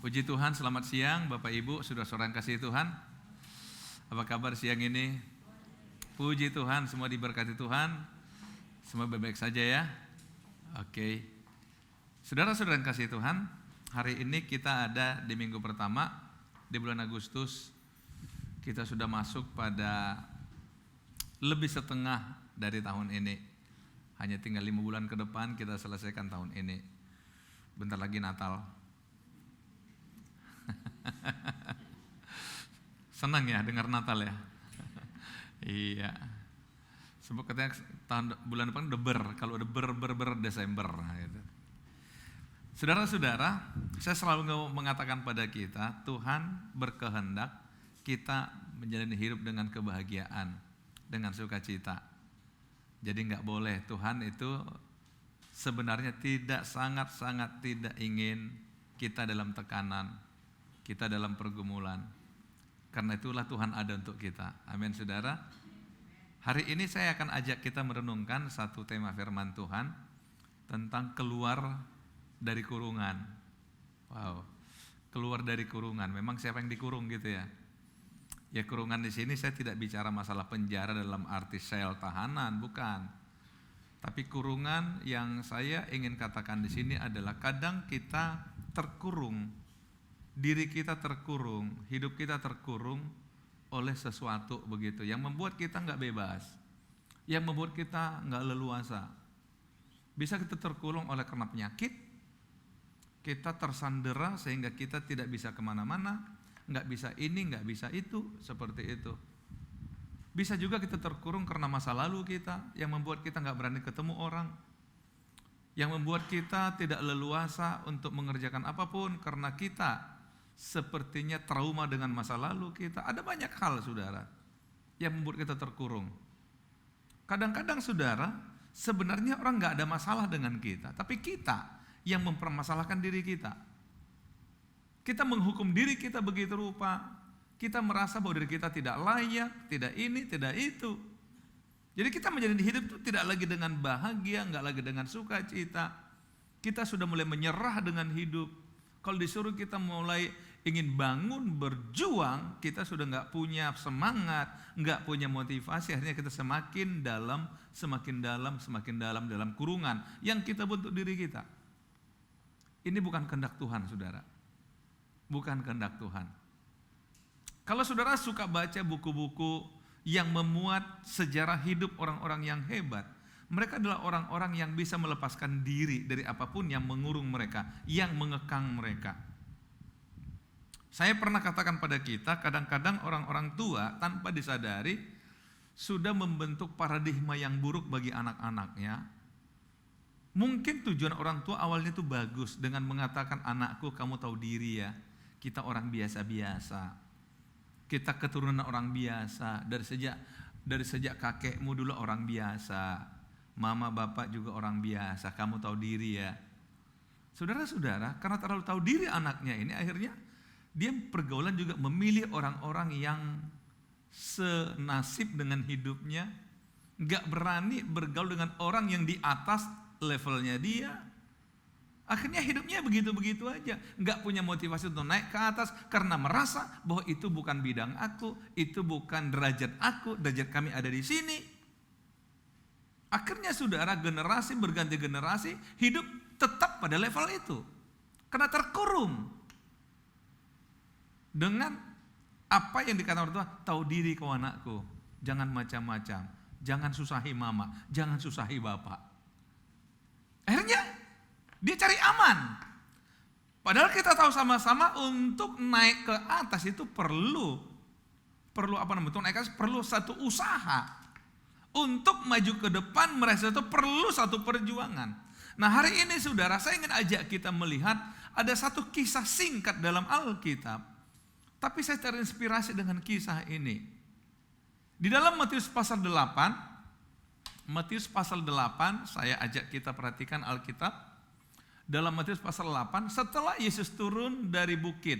Puji Tuhan, selamat siang Bapak Ibu, saudara-saudara yang kasih Tuhan. Apa kabar siang ini? Puji Tuhan, semua diberkati Tuhan. Semua baik-baik saja ya. Oke. Saudara-saudara yang kasih Tuhan, hari ini kita ada di minggu pertama di bulan Agustus. Kita sudah masuk pada lebih setengah dari tahun ini. Hanya tinggal 5 bulan ke depan kita selesaikan tahun ini. Bentar lagi Natal. Senang ya dengar Natal ya. Iya. Sebab katanya bulan depan udah kalau udah ber Desember gitu. Saudara-saudara, saya selalu mengatakan pada kita, Tuhan berkehendak kita menjalani hidup dengan kebahagiaan, dengan sukacita. Jadi nggak boleh, Tuhan itu sebenarnya sangat-sangat tidak ingin kita dalam tekanan, kita dalam pergumulan. Karena itulah Tuhan ada untuk kita. Amin saudara. Hari ini saya akan ajak kita merenungkan satu tema firman Tuhan tentang keluar dari kurungan. Wow, keluar dari kurungan. Memang siapa yang dikurung gitu ya? Ya kurungan di sini saya tidak bicara masalah penjara dalam arti sel tahanan, bukan. Tapi kurungan yang saya ingin katakan di sini adalah kadang kita terkurung. Diri kita terkurung, hidup kita terkurung oleh sesuatu begitu yang membuat kita nggak bebas, yang membuat kita nggak leluasa. Bisa kita terkurung oleh karena penyakit, kita tersandera sehingga kita tidak bisa kemana-mana, nggak bisa ini, nggak bisa itu, seperti itu. Bisa juga kita terkurung karena masa lalu kita yang membuat kita nggak berani ketemu orang, yang membuat kita tidak leluasa untuk mengerjakan apapun karena kita sepertinya trauma dengan masa lalu kita. Ada banyak hal saudara yang membuat kita terkurung. Kadang-kadang saudara, sebenarnya orang gak ada masalah dengan kita, tapi kita yang mempermasalahkan diri kita. Kita menghukum diri kita begitu rupa. Kita merasa bahwa diri kita tidak layak, tidak ini, tidak itu. Jadi kita menjalani hidup itu tidak lagi dengan bahagia, gak lagi dengan sukacita. Kita sudah mulai menyerah dengan hidup. Kalau disuruh kita mulai ingin bangun, berjuang, kita sudah nggak punya semangat, nggak punya motivasi, akhirnya kita semakin dalam dalam kurungan yang kita bentuk diri kita. Ini bukan kehendak Tuhan, saudara. Bukan kehendak Tuhan. Kalau saudara suka baca buku-buku yang memuat sejarah hidup orang-orang yang hebat, mereka adalah orang-orang yang bisa melepaskan diri dari apapun yang mengurung mereka, yang mengekang mereka. Saya pernah katakan pada kita, kadang-kadang orang-orang tua tanpa disadari sudah membentuk paradigma yang buruk bagi anak-anaknya. Mungkin tujuan orang tua awalnya itu bagus dengan mengatakan, anakku kamu tahu diri ya, kita orang biasa-biasa, kita keturunan orang biasa, dari sejak kakekmu dulu orang biasa, mama bapak juga orang biasa, kamu tahu diri ya. Saudara-saudara, karena terlalu tahu diri anaknya ini, akhirnya dia pergaulan juga memilih orang-orang yang senasib dengan hidupnya, gak berani bergaul dengan orang yang di atas levelnya dia. Akhirnya hidupnya begitu-begitu aja, gak punya motivasi untuk naik ke atas karena merasa bahwa itu bukan bidang aku, itu bukan derajat aku, derajat kami ada di sini. Akhirnya saudara, generasi berganti generasi hidup tetap pada level itu karena terkurung dengan apa yang dikatakan orang tua, tahu diri kau anakku, jangan macam-macam, jangan susahi mama, jangan susahi bapak. Akhirnya dia cari aman. Padahal kita tahu sama-sama untuk naik ke atas itu perlu apa namanya? Untuk naik ke atas perlu satu usaha. Untuk maju ke depan merasa itu perlu satu perjuangan. Nah hari ini saudara, saya ingin ajak kita melihat ada satu kisah singkat dalam Alkitab. Tapi saya terinspirasi dengan kisah ini. Di dalam Matius pasal 8, saya ajak kita perhatikan Alkitab. Dalam Matius pasal 8, setelah Yesus turun dari bukit,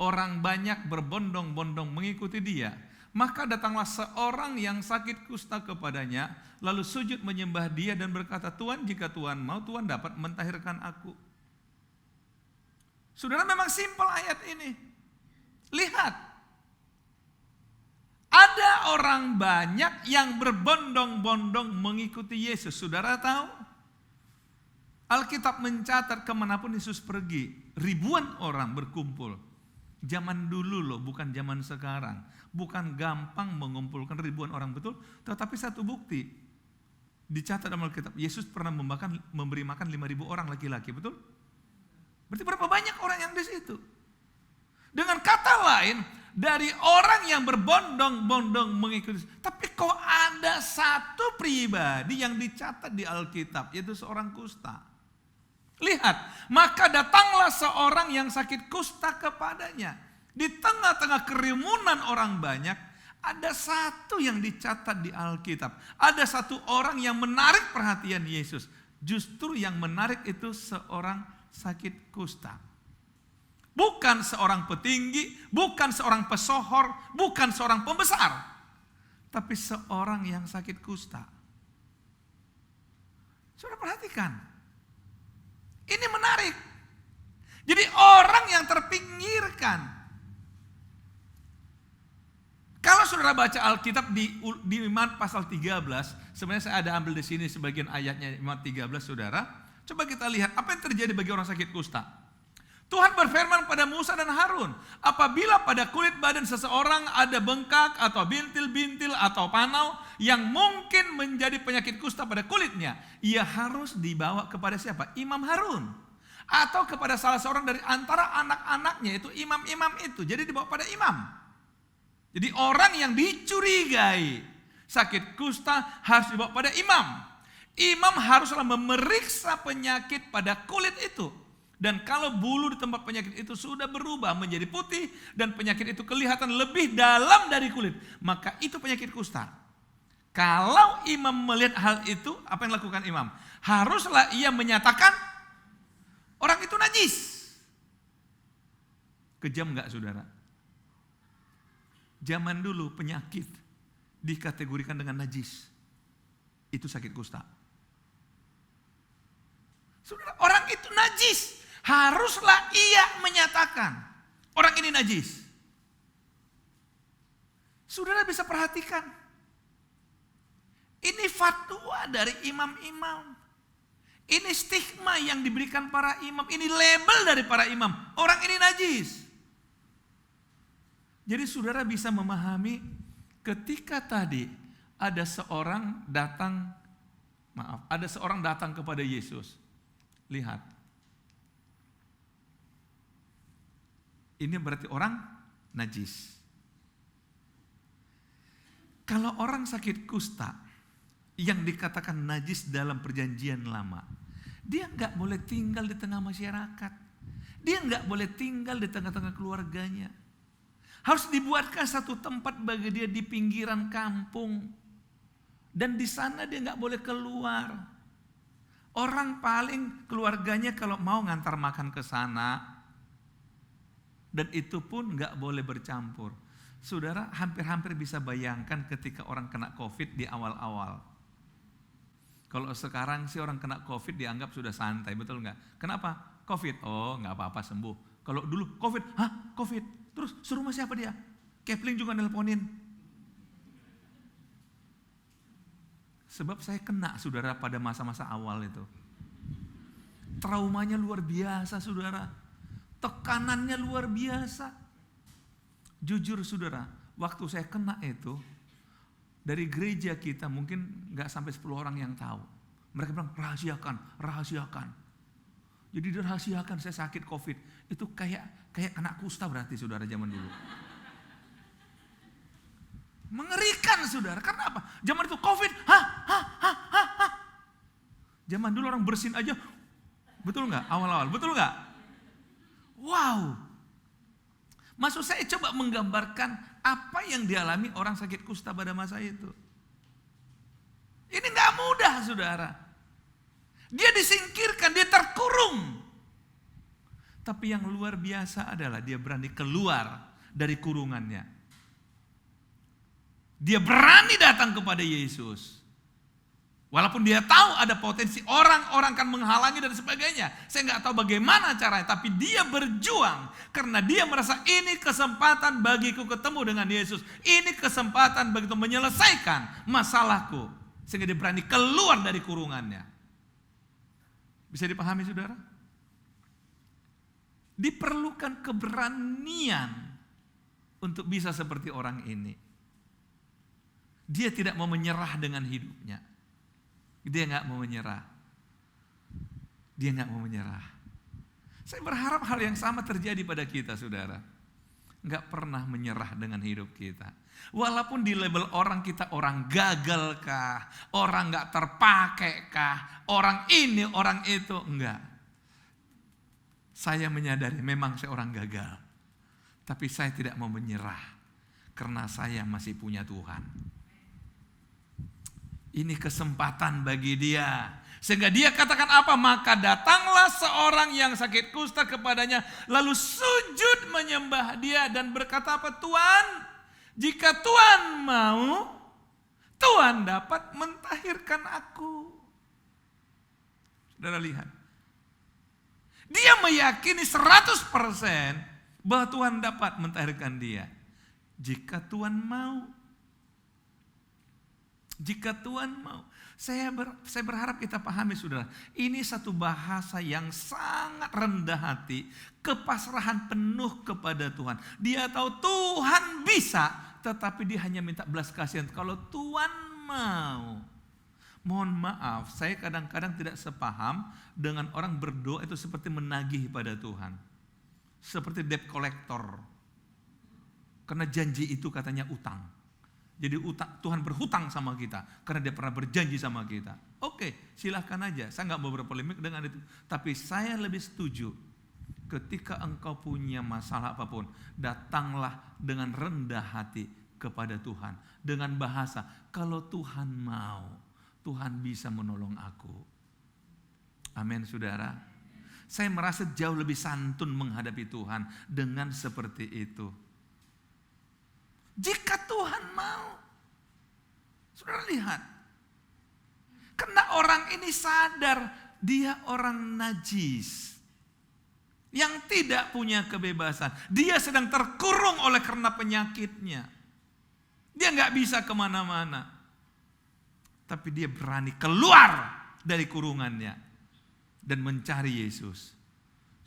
orang banyak berbondong-bondong mengikuti dia. Maka datanglah seorang yang sakit kusta kepadanya, lalu sujud menyembah dia dan berkata, Tuhan, jika Tuhan mau, Tuhan dapat mentahirkan aku. Saudara, memang simpel ayat ini. Lihat. Ada orang banyak yang berbondong-bondong mengikuti Yesus. Saudara tahu? Alkitab mencatat kemanapun Yesus pergi, ribuan orang berkumpul. Zaman dulu loh, bukan zaman sekarang. Bukan gampang mengumpulkan ribuan orang, betul. Tetapi satu bukti, dicatat dalam Alkitab, Yesus pernah memberi makan 5.000 orang laki-laki, betul? Berarti berapa banyak orang yang di situ? Dengan kata lain, dari orang yang berbondong-bondong mengikuti, tapi kok ada satu pribadi yang dicatat di Alkitab, yaitu seorang kusta. Lihat, maka datanglah seorang yang sakit kusta kepadanya. Di tengah-tengah kerumunan orang banyak, ada satu yang dicatat di Alkitab. Ada satu orang yang menarik perhatian Yesus. Justru yang menarik itu seorang sakit kusta. Bukan seorang petinggi, bukan seorang pesohor, bukan seorang pembesar. Tapi seorang yang sakit kusta. Saudara perhatikan. Ini menarik. Jadi orang yang terpinggirkan. Kalau saudara baca Alkitab di Imamat pasal 13, sebenarnya saya ada ambil di sini sebagian ayatnya Imamat 13, saudara. Coba kita lihat apa yang terjadi bagi orang sakit kusta. Tuhan berfirman pada Musa dan Harun, apabila pada kulit badan seseorang ada bengkak atau bintil-bintil atau panau yang mungkin menjadi penyakit kusta pada kulitnya, ia harus dibawa kepada siapa? Imam Harun. Atau kepada salah seorang dari antara anak-anaknya, itu imam-imam itu. Jadi dibawa pada imam. Jadi orang yang dicurigai sakit kusta harus dibawa pada imam. Imam haruslah memeriksa penyakit pada kulit itu. Dan kalau bulu di tempat penyakit itu sudah berubah menjadi putih dan penyakit itu kelihatan lebih dalam dari kulit, maka itu penyakit kusta. Kalau imam melihat hal itu, apa yang dilakukan imam? Haruslah ia menyatakan orang itu najis. Kejam enggak, saudara? Zaman dulu penyakit dikategorikan dengan najis. Itu sakit kusta. Saudara, orang itu najis. Haruslah ia menyatakan orang ini najis. Saudara bisa perhatikan. Ini fatwa dari imam-imam. Ini stigma yang diberikan para imam. Ini label dari para imam. Orang ini najis. Jadi saudara bisa memahami ketika tadi ada seorang datang kepada Yesus. Lihat. Ini berarti orang najis. Kalau orang sakit kusta yang dikatakan najis dalam perjanjian lama, dia nggak boleh tinggal di tengah masyarakat. Dia nggak boleh tinggal di tengah-tengah keluarganya. Harus dibuatkan satu tempat bagi dia di pinggiran kampung. Dan di sana dia nggak boleh keluar. Orang paling keluarganya kalau mau ngantar makan ke sana, dan itu pun nggak boleh bercampur. Saudara hampir-hampir bisa bayangkan ketika orang kena COVID di awal-awal. Kalau sekarang sih orang kena COVID dianggap sudah santai, betul nggak? Kenapa? COVID, oh nggak apa-apa sembuh. Kalau dulu COVID, COVID, terus suruh rumah siapa dia? Kepling juga nelponin. Sebab saya kena, saudara, pada masa-masa awal itu. Traumanya luar biasa, saudara. Tekanannya luar biasa. Jujur saudara, waktu saya kena itu, dari gereja kita mungkin gak sampai 10 orang yang tahu. Mereka bilang rahasiakan. Jadi dirahasiakan saya sakit COVID. Itu kayak kena kusta berarti saudara zaman dulu. Mengerikan saudara, karena apa? Zaman itu COVID, Zaman dulu orang bersin aja, betul gak? Awal-awal, betul gak? Wow, maksud saya coba menggambarkan apa yang dialami orang sakit kusta pada masa itu. Ini gak mudah saudara. Dia disingkirkan, dia terkurung. Tapi yang luar biasa adalah dia berani keluar dari kurungannya. Dia berani datang kepada Yesus. Walaupun dia tahu ada potensi orang akan menghalangi dan sebagainya. Saya nggak tahu bagaimana caranya, tapi dia berjuang karena dia merasa ini kesempatan bagiku ketemu dengan Yesus. Ini kesempatan begitu menyelesaikan masalahku. Sehingga dia berani keluar dari kurungannya. Bisa dipahami saudara? Diperlukan keberanian untuk bisa seperti orang ini. Dia tidak mau menyerah dengan hidupnya. Dia nggak mau menyerah. Dia nggak mau menyerah. Saya berharap hal yang sama terjadi pada kita, saudara. Nggak pernah menyerah dengan hidup kita. Walaupun di label orang kita orang gagal kah, orang nggak terpakai kah, orang ini, orang itu, enggak. Saya menyadari memang saya orang gagal. Tapi saya tidak mau menyerah karena saya masih punya Tuhan. Ini kesempatan bagi dia. Sehingga dia katakan apa? Maka datanglah seorang yang sakit kusta kepadanya. Lalu sujud menyembah dia dan berkata apa? Tuhan, jika Tuhan mau, Tuhan dapat mentahirkan aku. Saudara lihat. Dia meyakini 100% bahwa Tuhan dapat mentahirkan dia. Jika Tuhan mau. Jika Tuhan mau. Saya berharap kita pahami saudara. Ini satu bahasa yang sangat rendah hati. Kepasrahan penuh kepada Tuhan. Dia tahu Tuhan bisa. Tetapi dia hanya minta belas kasihan. Kalau Tuhan mau. Mohon maaf, saya kadang-kadang tidak sepaham dengan orang berdoa itu seperti menagih pada Tuhan. Seperti debt collector. Karena janji itu katanya utang. Jadi Tuhan berhutang sama kita karena dia pernah berjanji sama kita. Oke, silahkan aja. Saya nggak mau berpolemik dengan itu. Tapi saya lebih setuju ketika engkau punya masalah apapun, datanglah dengan rendah hati kepada Tuhan. Dengan bahasa, kalau Tuhan mau, Tuhan bisa menolong aku. Amin saudara. Saya merasa jauh lebih santun menghadapi Tuhan dengan seperti itu. Jika Tuhan mau. Saudara lihat. Karena orang ini sadar dia orang najis. Yang tidak punya kebebasan. Dia sedang terkurung oleh karena penyakitnya. Dia nggak bisa kemana-mana. Tapi dia berani keluar dari kurungannya. Dan mencari Yesus.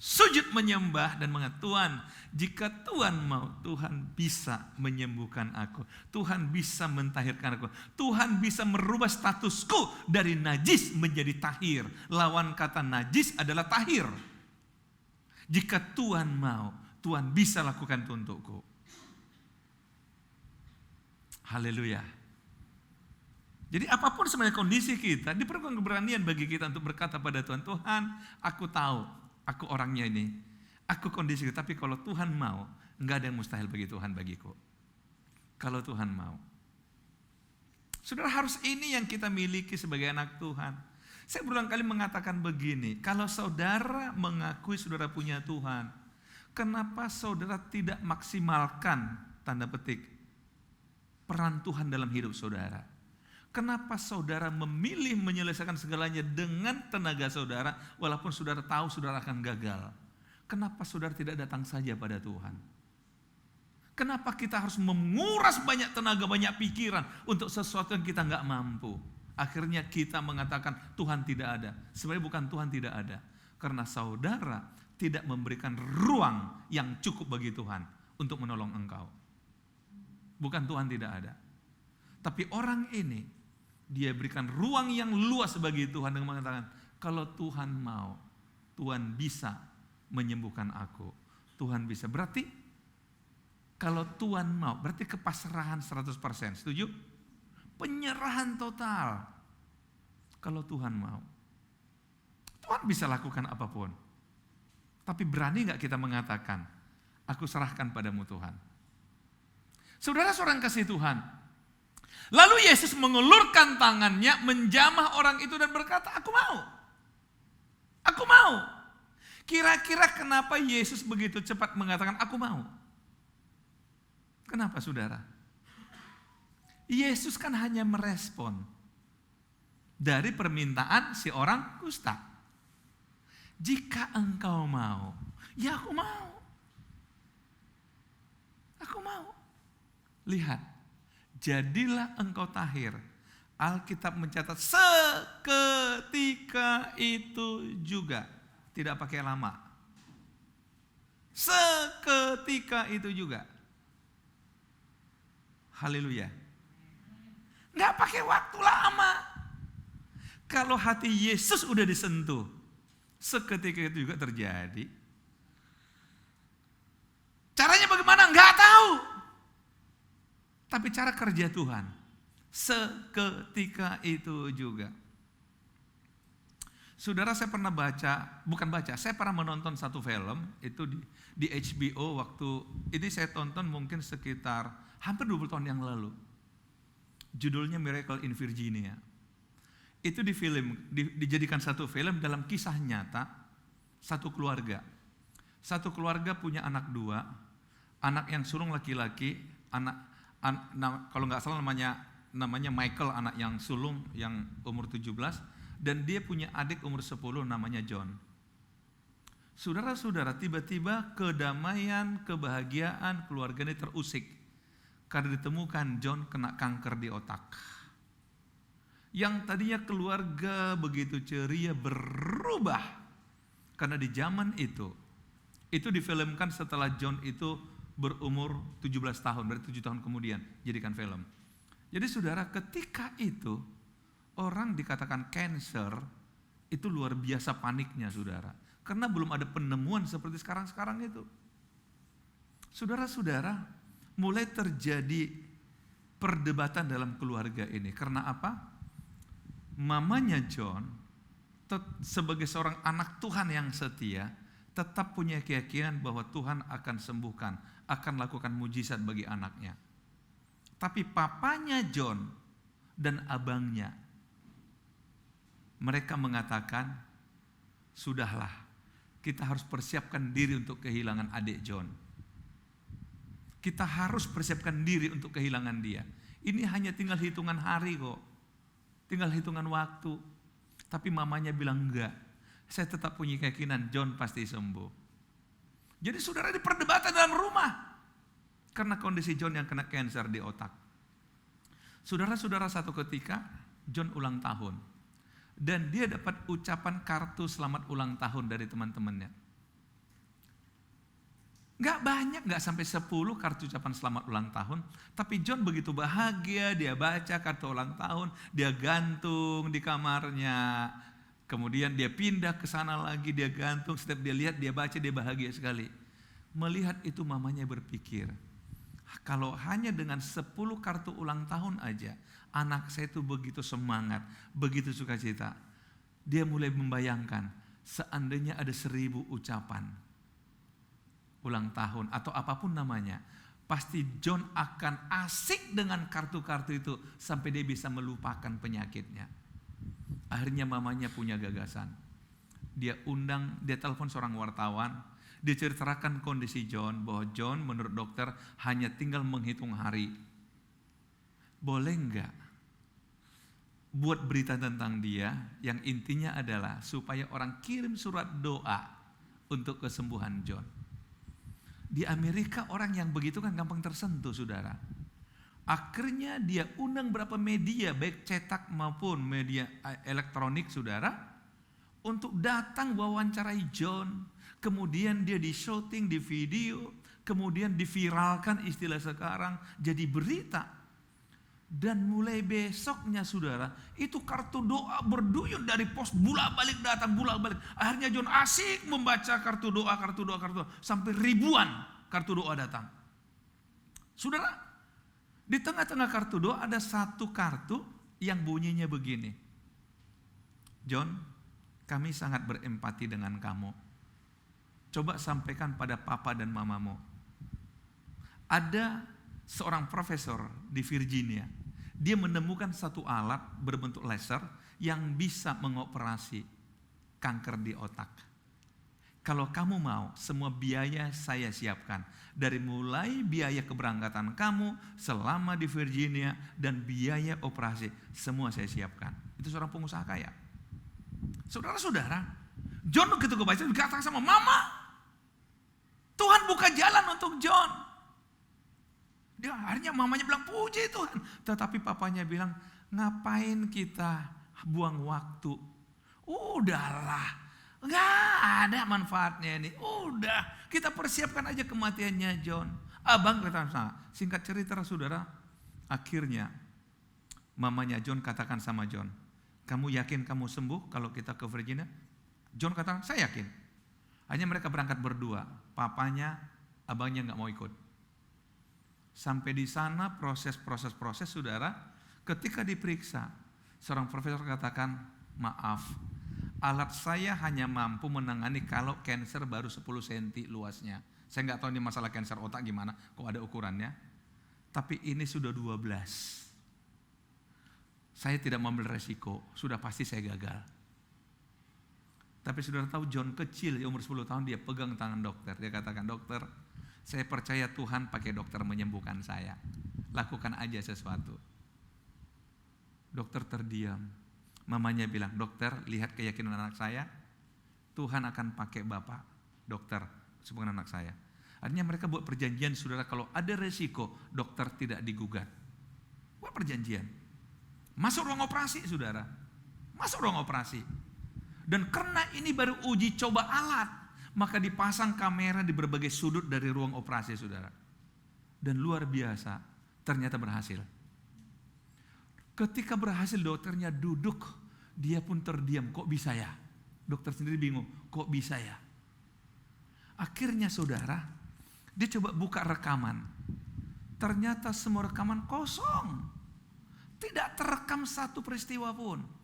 Sujud menyembah dan mengatakan, Tuhan, jika Tuhan mau, Tuhan bisa menyembuhkan aku. Tuhan bisa mentahirkan aku. Tuhan bisa merubah statusku dari najis menjadi tahir. Lawan kata najis adalah tahir. Jika Tuhan mau, Tuhan bisa lakukan itu untukku. Haleluya. Jadi apapun sebenarnya kondisi kita, diperlukan keberanian bagi kita untuk berkata pada Tuhan, Tuhan, aku tahu. Aku orangnya ini, aku kondisi, tapi kalau Tuhan mau, enggak ada yang mustahil bagi Tuhan bagiku. Kalau Tuhan mau. Saudara, harus ini yang kita miliki sebagai anak Tuhan. Saya berulang kali mengatakan begini, kalau saudara mengakui saudara punya Tuhan, kenapa saudara tidak maksimalkan, tanda petik, peran Tuhan dalam hidup saudara? Kenapa saudara memilih menyelesaikan segalanya dengan tenaga saudara, walaupun saudara tahu saudara akan gagal? Kenapa saudara tidak datang saja pada Tuhan? Kenapa kita harus menguras banyak tenaga, banyak pikiran untuk sesuatu yang kita nggak mampu? Akhirnya kita mengatakan Tuhan tidak ada. Sebenarnya bukan Tuhan tidak ada, karena saudara tidak memberikan ruang yang cukup bagi Tuhan untuk menolong engkau. Bukan Tuhan tidak ada, tapi orang ini dia berikan ruang yang luas bagi Tuhan dengan mengatakan, kalau Tuhan mau, Tuhan bisa menyembuhkan aku. Tuhan bisa. Berarti kalau Tuhan mau, berarti kepasrahan 100%. Setuju? Penyerahan total. Kalau Tuhan mau. Tuhan bisa lakukan apapun. Tapi berani gak kita mengatakan, aku serahkan padamu Tuhan. Saudara seorang kasih Tuhan. Lalu Yesus mengulurkan tangannya, menjamah orang itu dan berkata, aku mau. Aku mau. Kira-kira kenapa Yesus begitu cepat mengatakan, aku mau? Kenapa saudara? Yesus kan hanya merespon. dari permintaan si orang kusta. Jika engkau mau, ya aku mau. Aku mau. Lihat, jadilah engkau tahir. Alkitab mencatat seketika itu juga. Tidak pakai lama. Seketika itu juga. Haleluya. Nggak pakai waktu lama. Kalau hati Yesus udah disentuh, seketika itu juga terjadi. Caranya bagaimana? Nggak tahu. Tapi cara kerja Tuhan, seketika itu juga. Saudara, saya pernah saya pernah menonton satu film, itu di HBO waktu, ini saya tonton mungkin sekitar hampir 20 tahun yang lalu. Judulnya Miracle in Virginia. Itu dijadikan satu film dalam kisah nyata, satu keluarga. Satu keluarga punya anak 2, anak yang sulung laki-laki, kalau nggak salah namanya Michael, anak yang sulung yang umur 17, dan dia punya adik umur 10 namanya John. Saudara-saudara, tiba-tiba kedamaian, kebahagiaan keluarga ini terusik karena ditemukan John kena kanker di otak. Yang tadinya keluarga begitu ceria berubah karena di zaman itu difilmkan setelah John itu berumur 17 tahun, berarti 7 tahun kemudian jadikan film. Jadi saudara, ketika itu orang dikatakan cancer, itu luar biasa paniknya saudara. Karena belum ada penemuan seperti sekarang itu. Saudara-saudara, mulai terjadi perdebatan dalam keluarga ini. Karena apa? Mamanya John sebagai seorang anak Tuhan yang setia, tetap punya keyakinan bahwa Tuhan akan sembuhkan, akan lakukan mujizat bagi anaknya. Tapi papanya John dan abangnya, mereka mengatakan, sudahlah, kita harus persiapkan diri untuk kehilangan adik John. Kita harus persiapkan diri untuk kehilangan dia. Ini hanya tinggal hitungan hari kok, tinggal hitungan waktu. Tapi mamanya bilang enggak, saya tetap punya keyakinan John pasti sembuh. Jadi saudara, di perdebatan dalam rumah karena kondisi John yang kena kanker di otak. Saudara-saudara, satu ketika John ulang tahun dan dia dapat ucapan kartu selamat ulang tahun dari teman-temannya. Gak banyak, gak sampai 10 kartu ucapan selamat ulang tahun. Tapi John begitu bahagia, dia baca kartu ulang tahun, dia gantung di kamarnya. Kemudian dia pindah ke sana lagi, dia gantung, setiap dia lihat, dia baca, dia bahagia sekali. Melihat itu mamanya berpikir, kalau hanya dengan 10 kartu ulang tahun aja, anak saya itu begitu semangat, begitu sukacita. Dia mulai membayangkan, seandainya ada 1000 ucapan ulang tahun atau apapun namanya, pasti John akan asik dengan kartu-kartu itu sampai dia bisa melupakan penyakitnya. Akhirnya mamanya punya gagasan. Dia telepon seorang wartawan, dia ceritakan kondisi John, bahwa John menurut dokter hanya tinggal menghitung hari. Boleh enggak buat berita tentang dia yang intinya adalah supaya orang kirim surat doa untuk kesembuhan John. Di Amerika orang yang begitu kan gampang tersentuh saudara. Akhirnya dia undang berapa media, baik cetak maupun media elektronik saudara, untuk datang wawancarai John. Kemudian dia di-shooting, di video, kemudian diviralkan istilah sekarang, jadi berita. Dan mulai besoknya saudara, itu kartu doa berduyun dari pos, bolak-balik datang, bolak-balik. Akhirnya John asik membaca kartu doa, sampai ribuan kartu doa datang. Saudara, di tengah-tengah kartu doa ada satu kartu yang bunyinya begini. John, kami sangat berempati dengan kamu. Coba sampaikan pada papa dan mamamu. Ada seorang profesor di Virginia. Dia menemukan satu alat berbentuk laser yang bisa mengoperasi kanker di otak. Kalau kamu mau, semua biaya saya siapkan. Dari mulai biaya keberangkatan kamu selama di Virginia dan biaya operasi, semua saya siapkan. Itu seorang pengusaha kaya. Saudara-saudara, John begitu kebaca dikatakan sama mama, Tuhan buka jalan untuk John. Dia akhirnya mamanya bilang puji Tuhan. Tetapi papanya bilang, ngapain kita buang waktu? Udahlah, gak ada manfaatnya ini. Udah, kita persiapkan aja kematiannya John. Abang kata sama, singkat cerita saudara, akhirnya mamanya John katakan sama John, kamu yakin kamu sembuh kalau kita ke Virginia? John katakan, saya yakin. Hanya mereka berangkat berdua, papanya, abangnya gak mau ikut. Sampai di sana proses saudara, ketika diperiksa, seorang profesor katakan, maaf, alat saya hanya mampu menangani kalau kanker baru 10 cm luasnya. Saya nggak tahu ini masalah kanker otak gimana, kok ada ukurannya. Tapi ini sudah 12. Saya tidak mengambil resiko, sudah pasti saya gagal. Tapi saudara tahu John kecil, umur 10 tahun dia pegang tangan dokter. Dia katakan, dokter, saya percaya Tuhan pakai dokter menyembuhkan saya. Lakukan aja sesuatu. Dokter terdiam. Mamanya bilang, dokter lihat keyakinan anak saya, Tuhan akan pakai bapak, dokter, sembuhkan anak saya. Artinya mereka buat perjanjian saudara, kalau ada resiko, dokter tidak digugat. Buat perjanjian. Masuk ruang operasi saudara. Masuk ruang operasi. Dan karena ini baru uji coba alat, maka dipasang kamera di berbagai sudut dari ruang operasi saudara. Dan luar biasa, ternyata berhasil. Ketika berhasil dokternya duduk, dia pun terdiam, kok bisa ya? Dokter sendiri bingung, kok bisa ya? Akhirnya saudara, dia coba buka rekaman. Ternyata semua rekaman kosong. Tidak terekam satu peristiwa pun.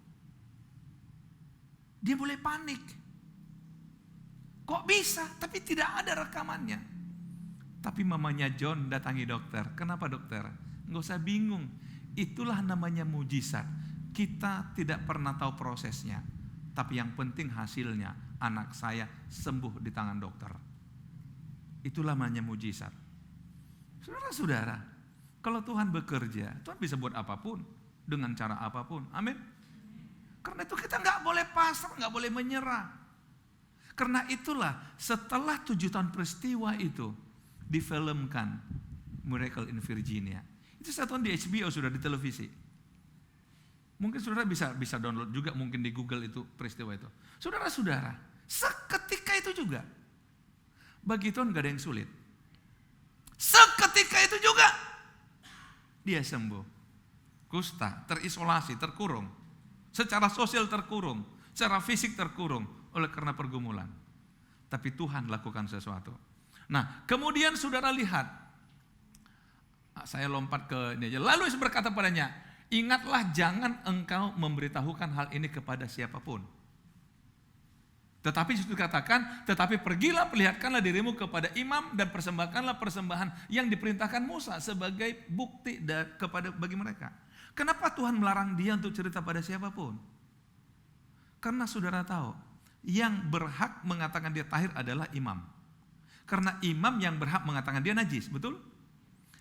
Dia mulai panik. Kok bisa? Tapi tidak ada rekamannya. Tapi mamanya John datangi dokter. Kenapa dokter? Nggak usah bingung. Itulah namanya mujizat. Kita tidak pernah tahu prosesnya. Tapi yang penting hasilnya. Anak saya sembuh di tangan dokter. Itulah namanya mujizat. Saudara-saudara, kalau Tuhan bekerja, Tuhan bisa buat apapun. Dengan cara apapun. Amin. Karena itu kita nggak boleh pasrah, nggak boleh menyerah. Karena itulah setelah 7 tahun peristiwa itu difilmkan Miracle in Virginia. Itu 1 tahun di HBO sudah di televisi. Mungkin saudara bisa download juga mungkin di Google itu peristiwa itu. Saudara-saudara, seketika itu juga bagi Tuhan gak ada yang sulit. Seketika itu juga dia sembuh. Kusta, terisolasi, terkurung. Secara sosial terkurung, secara fisik terkurung oleh karena pergumulan. Tapi Tuhan lakukan sesuatu. Nah, kemudian saudara lihat, saya lompat ke ini aja. Lalu Yesus berkata padanya, ingatlah jangan engkau memberitahukan hal ini kepada siapapun. Tetapi Yesus katakan, tetapi pergilah perlihatkanlah dirimu kepada imam dan persembahkanlah persembahan yang diperintahkan Musa sebagai bukti bagi mereka. Kenapa Tuhan melarang dia untuk cerita pada siapapun? Karena saudara tahu, yang berhak mengatakan dia tahir adalah imam. Karena imam yang berhak mengatakan dia najis, betul?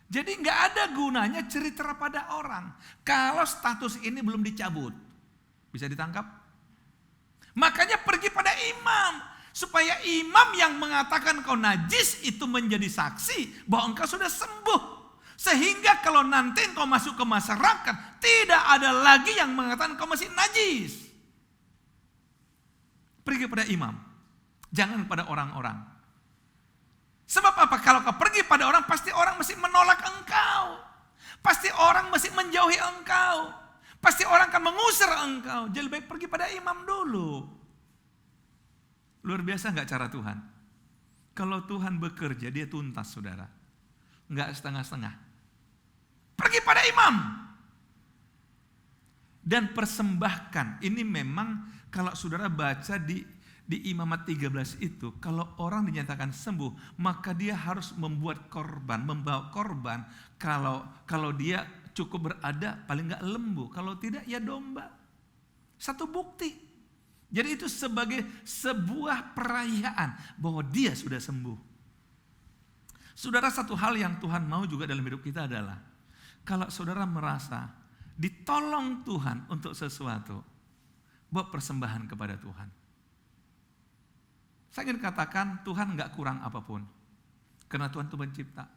Jadi nggak ada gunanya cerita pada orang kalau status ini belum dicabut. Bisa ditangkap? Makanya pergi pada imam, supaya imam yang mengatakan kau najis itu menjadi saksi bahwa engkau sudah sembuh. Sehingga kalau nanti engkau masuk ke masyarakat, tidak ada lagi yang mengatakan kau masih najis. Pergi pada imam, jangan pada orang-orang. Sebab apa? Kalau kau pergi pada orang, pasti orang mesti menolak engkau. Pasti orang mesti menjauhi engkau. Pasti orang akan mengusir engkau. Jadi lebih baik pergi pada imam dulu. Luar biasa gak cara Tuhan? Kalau Tuhan bekerja, dia tuntas saudara. Gak setengah-setengah. Pergi pada imam. Dan persembahkan. Ini memang kalau saudara baca di Imamat 13 itu, kalau orang dinyatakan sembuh, maka dia harus membuat korban, membawa korban. Kalau dia cukup berada, paling gak lembu. Kalau tidak, ya domba. Satu bukti. Jadi itu sebagai sebuah perayaan bahwa dia sudah sembuh. Saudara, satu hal yang Tuhan mau juga dalam hidup kita adalah, kalau saudara merasa ditolong Tuhan untuk sesuatu, buat persembahan kepada Tuhan. Saya ingin katakan Tuhan gak kurang apapun, karena Tuhan itu pencipta.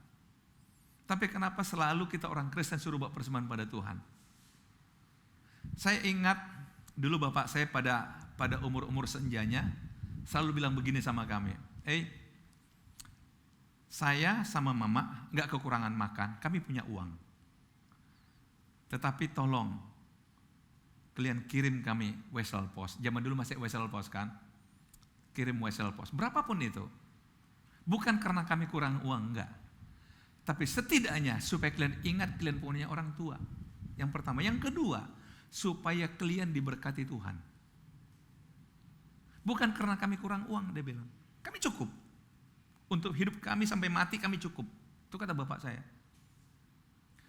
Tapi kenapa selalu kita orang Kristen suruh buat persembahan pada Tuhan? Saya ingat dulu bapak saya pada umur-umur senjanya selalu bilang begini sama kami, saya sama mama gak kekurangan makan, kami punya uang. Tetapi tolong, kalian kirim kami wesel pos. Zaman dulu masih wesel pos kan? Kirim wesel pos, berapapun itu. Bukan karena kami kurang uang, enggak. Tapi setidaknya supaya kalian ingat kalian punya orang tua. Yang pertama. Yang kedua, supaya kalian diberkati Tuhan. Bukan karena kami kurang uang, dia bilang. Kami cukup. Untuk hidup kami sampai mati kami cukup. Itu kata bapak saya.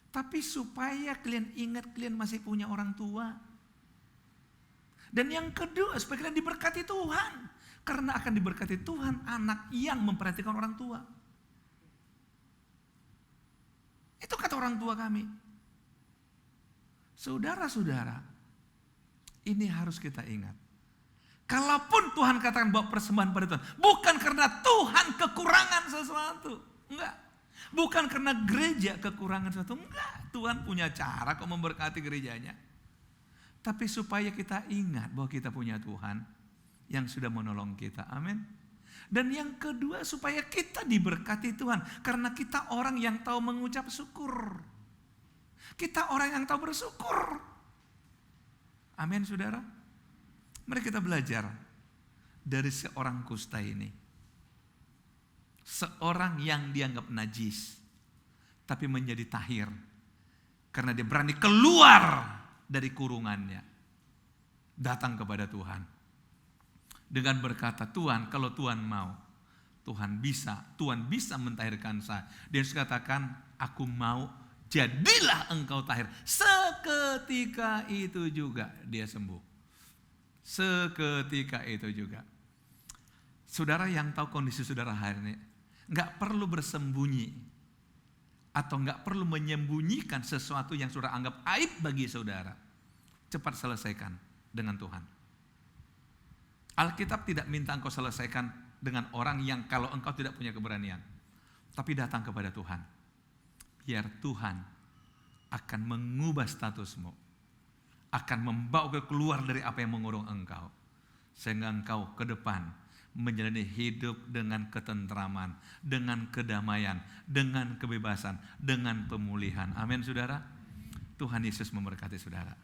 Tapi supaya kalian ingat kalian masih punya orang tua. Dan yang kedua, supaya kalian diberkati Tuhan. Karena akan diberkati Tuhan anak yang memperhatikan orang tua. Itu kata orang tua kami. Saudara-saudara, ini harus kita ingat. Kalaupun Tuhan katakan bawa persembahan pada Tuhan, bukan karena Tuhan kekurangan sesuatu. Enggak. Bukan karena gereja kekurangan sesuatu. Enggak. Tuhan punya cara kok memberkati gerejanya. Tapi supaya kita ingat bahwa kita punya Tuhan yang sudah menolong kita. Amin. Dan yang kedua, supaya kita diberkati Tuhan. Karena kita orang yang tahu mengucap syukur. Kita orang yang tahu bersyukur. Amin, saudara. Mari kita belajar dari seorang kusta ini. Seorang yang dianggap najis, tapi menjadi tahir. Karena dia berani keluar dari kurungannya. Datang kepada Tuhan. Dengan berkata, Tuhan kalau Tuhan mau, Tuhan bisa mentahirkan saya. Dia harus katakan, aku mau, jadilah engkau tahir. Seketika itu juga dia sembuh. Seketika itu juga. Saudara yang tahu kondisi saudara hari ini, gak perlu bersembunyi. Atau gak perlu menyembunyikan sesuatu yang saudara anggap aib bagi saudara. Cepat selesaikan dengan Tuhan. Alkitab tidak minta engkau selesaikan dengan orang yang kalau engkau tidak punya keberanian. Tapi datang kepada Tuhan. Biar Tuhan akan mengubah statusmu. Akan membawa kau keluar dari apa yang mengurung engkau. Sehingga engkau ke depan menjalani hidup dengan ketentraman, dengan kedamaian, dengan kebebasan, dengan pemulihan. Amin, saudara. Tuhan Yesus memberkati saudara.